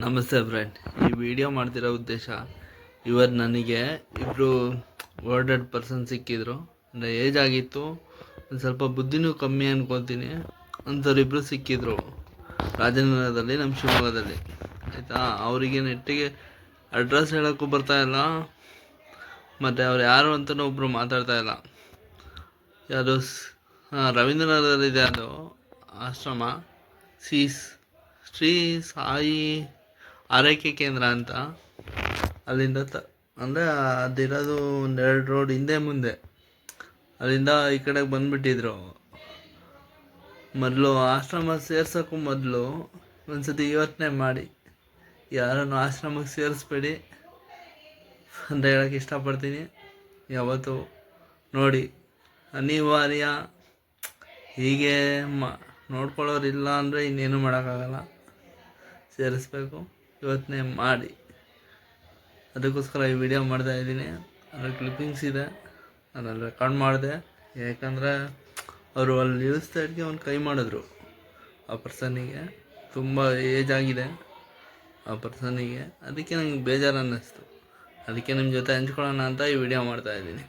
ನಮಸ್ತೆ ಫ್ರೆಂಡ್, ಈ ವಿಡಿಯೋ ಮಾಡ್ತಿರೋ ಉದ್ದೇಶ ಇವತ್ತು ನನಗೆ ಇಬ್ಬರು ವರ್ಡೆಡ್ ಪರ್ಸನ್ ಸಿಕ್ಕಿದ್ರು. ಅಂದರೆ ಏಜ್ ಆಗಿತ್ತು, ಒಂದು ಸ್ವಲ್ಪ ಬುದ್ಧಿನೂ ಕಮ್ಮಿ ಅನ್ಕೊತೀನಿ. ಅಂಥವ್ರು ಇಬ್ಬರು ಸಿಕ್ಕಿದ್ರು ರಾಜನಗರದಲ್ಲಿ, ನಮ್ಮ ಶಿವಮೊಗ್ಗದಲ್ಲಿ. ಆಯಿತಾ, ಅವರಿಗೆ ನೆಟ್ಟಿಗೆ ಅಡ್ರೆಸ್ ಹೇಳೋಕ್ಕೂ ಬರ್ತಾಯಿಲ್ಲ, ಮತ್ತು ಅವ್ರು ಯಾರು ಅಂತಲೂ ಒಬ್ಬರು ಮಾತಾಡ್ತಾಯಿಲ್ಲ. ಯಾವುದು ರವೀಂದ್ರನಗರದಲ್ಲಿದೆ ಅದು ಆಶ್ರಮ, ಶ್ರೀ ಸಾಯಿ ಆರೈಕೆ ಕೇಂದ್ರ ಅಂತ. ಅಲ್ಲಿಂದ ಅಂದರೆ ಅದಿರೋದು 2 ರೋಡ್ ಹಿಂದೆ ಮುಂದೆ. ಅಲ್ಲಿಂದ ಈ ಕಡೆಗೆ ಬಂದುಬಿಟ್ಟಿದ್ರು. ಮೊದಲು ಆಶ್ರಮ ಸೇರ್ಸೋಕ್ಕೂ ಮೊದಲು ಒಂದ್ಸತಿ ಯೋಚನೆ ಮಾಡಿ, ಯಾರನ್ನು ಆಶ್ರಮಕ್ಕೆ ಸೇರಿಸ್ಬೇಡಿ ಅಂತ ಹೇಳೋಕ್ಕೆ ಇಷ್ಟಪಡ್ತೀನಿ. ಯಾವತ್ತು ನೋಡಿ, ಅನಿವಾರ್ಯ ಹೀಗೆ ನೋಡ್ಕೊಳ್ಳೋರಿಲ್ಲ ಅಂದರೆ ಇನ್ನೇನು ಮಾಡೋಕ್ಕಾಗಲ್ಲ, ಸೇರಿಸ್ಬೇಕು. ಯೋಚನೆ ಮಾಡಿ, ಅದಕ್ಕೋಸ್ಕರ ಈ ವಿಡಿಯೋ ಮಾಡ್ತಾಯಿದ್ದೀನಿ. ಅದ್ರಲ್ಲಿ ಕ್ಲಿಪ್ಪಿಂಗ್ಸ್ ಇದೆ, ಅದನ್ನು ರೆಕಾರ್ಡ್ ಮಾಡಿದೆ. ಯಾಕಂದರೆ ಅವರು ಅಲ್ಲಿ ನಿಲ್ಲಿಸ್ತಾ ಇದ್ದಕ್ಕೆ ಒಂದು ಕೈ ಮಾಡಿದ್ರು. ಆ ಪರ್ಸನಿಗೆ ತುಂಬ ಏಜ್ ಆಗಿದೆ ಆ ಪರ್ಸನಿಗೆ. ಅದಕ್ಕೆ ನಂಗೆ ಬೇಜಾರು ಅನ್ನಿಸ್ತು. ಅದಕ್ಕೆ ನಿಮ್ಮ ಜೊತೆ ಹಂಚ್ಕೊಳ್ಳೋಣ ಅಂತ ಈ ವಿಡಿಯೋ ಮಾಡ್ತಾಯಿದ್ದೀನಿ.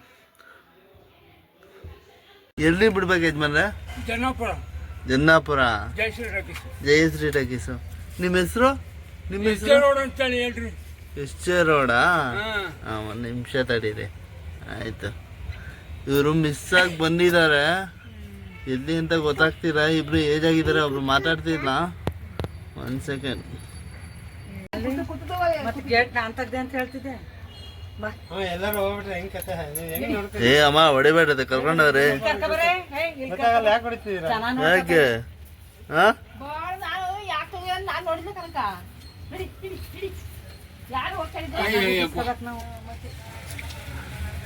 ಎಲ್ಲಿ ಬಿಡ್ಬೇಕು ಯಜಮಾನ್ರೆ? ಜನ್ನಾಪುರ. ಜಯಶ್ರೀ ಟಕೀಸು. ನಿಮ್ಮ ಹೆಸರು? ಎಸ್ ಜೆ ರೋಡಾ? ಒಂದು ನಿಮಿಷ ತಡೀರಿ. ಆಯಿತು, ಇವರು ಮಿಸ್ ಆಗಿ ಬಂದಿದ್ದಾರೆ. ಎಲ್ಲಿ ಅಂತ ಗೊತ್ತಾಗ್ತೀರಾ? ಇಬ್ರು ಏಜ್ ಆಗಿದ್ದಾರೆ, ಒಬ್ರು ಮಾತಾಡ್ತಿಲ್ಲ. 1 ಸೆಕೆಂಡ್. ಏ ಅಮ್ಮ, ಹೊಡಿಬೇಡದೆ, ಕರ್ಕೊಂಡವ್ರಿ. ಯಾಕೆ?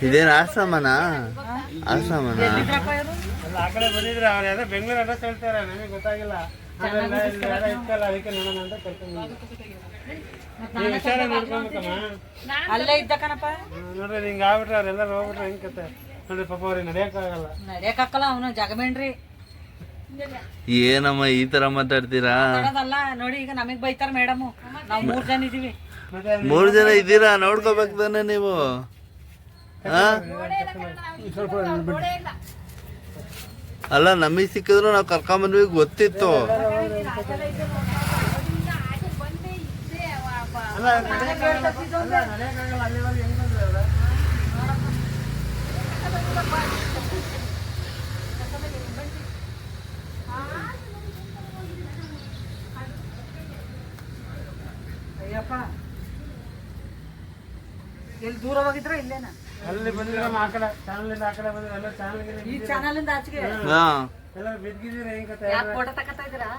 ಇದೇನು ಆಶ್ರಮನಾ? ಆಶ್ರಮನಾ? ಆ ಕಡೆ ಬಂದಿದ್ರೆ ಅವ್ರು ಯಾವ್ದೋ ಬೆಂಗಳೂರು ಅಡ್ರೆಸ್ ಹೇಳ್ತಾರೆ, ನನಗೆ ಗೊತ್ತಾಗಿಲ್ಲ. ಅದಕ್ಕೆ ನೋಡೋಣ ಅಂತ ವಿಚಾರ ನೋಡ್ಕೊಬೇಕಮ್ಮ. ಅಲ್ಲೇ ಇದ್ದ ಕಣಪ್ಪ. ನೋಡ್ರಿ, ಹಿಂಗೆ ಆಗ್ಬಿಟ್ರೆ ಅವ್ರೆಲ್ಲರೂ ಹೋಗ್ಬಿಟ್ರೆ ಹೆಂಗ್ ಕತೆ ನೋಡ್ರಿ. ಪಾಪ ಅವ್ರಿಗೆ ನಡಿಯಕ್ಕಾಗಲ್ಲ, ಅವನು ಜಗಮೇನ್ರಿ. ಏನಮ್ಮ ಈ ತರ ಮಾತಾಡ್ತೀರಾ? ನೋಡಿ, ಈಗ ನಮಗ್ ಬೈತಾರ ಮೇಡಮ್. ನಾವು 3 ಜನ ಇದೀವಿ. 3 ಜನ ಇದ್ದೀರಾ? ನೋಡ್ಕೋಬೇಕು ತಾನೆ ನೀವು. ಅಲ್ಲ, ನಮಗೆ ಸಿಕ್ಕಿದ್ರು ನಾವು ಕರ್ಕೊಂಬಂದ್ವಿ, ಗೊತ್ತಿತ್ತು. ಅಯ್ಯಪ್ಪ, ಎಲ್ಲಿ ದೂರವಾಗಿದ್ರ ಇಲ್ಲೇನ? ಅಲ್ಲಿ ಬಂದಿದ್ರೆ ಆ ಕಡೆ ಚಾನಲ್, ಆ ಕಡೆ ಬಂದ್ರೆ ಎಲ್ಲ ಚಾನಲ್. ಈ ಚಾನಲ್ ಇಂದ ಆಚೆಗೆ ಎಲ್ಲ ಬಿದ್ದಿದ್ದೀರಾ? ಹೆಂಗ್ ಕತೆ? ಫೋಟೋ ತಗೋತಾ ಇದ್ದೀರಾ?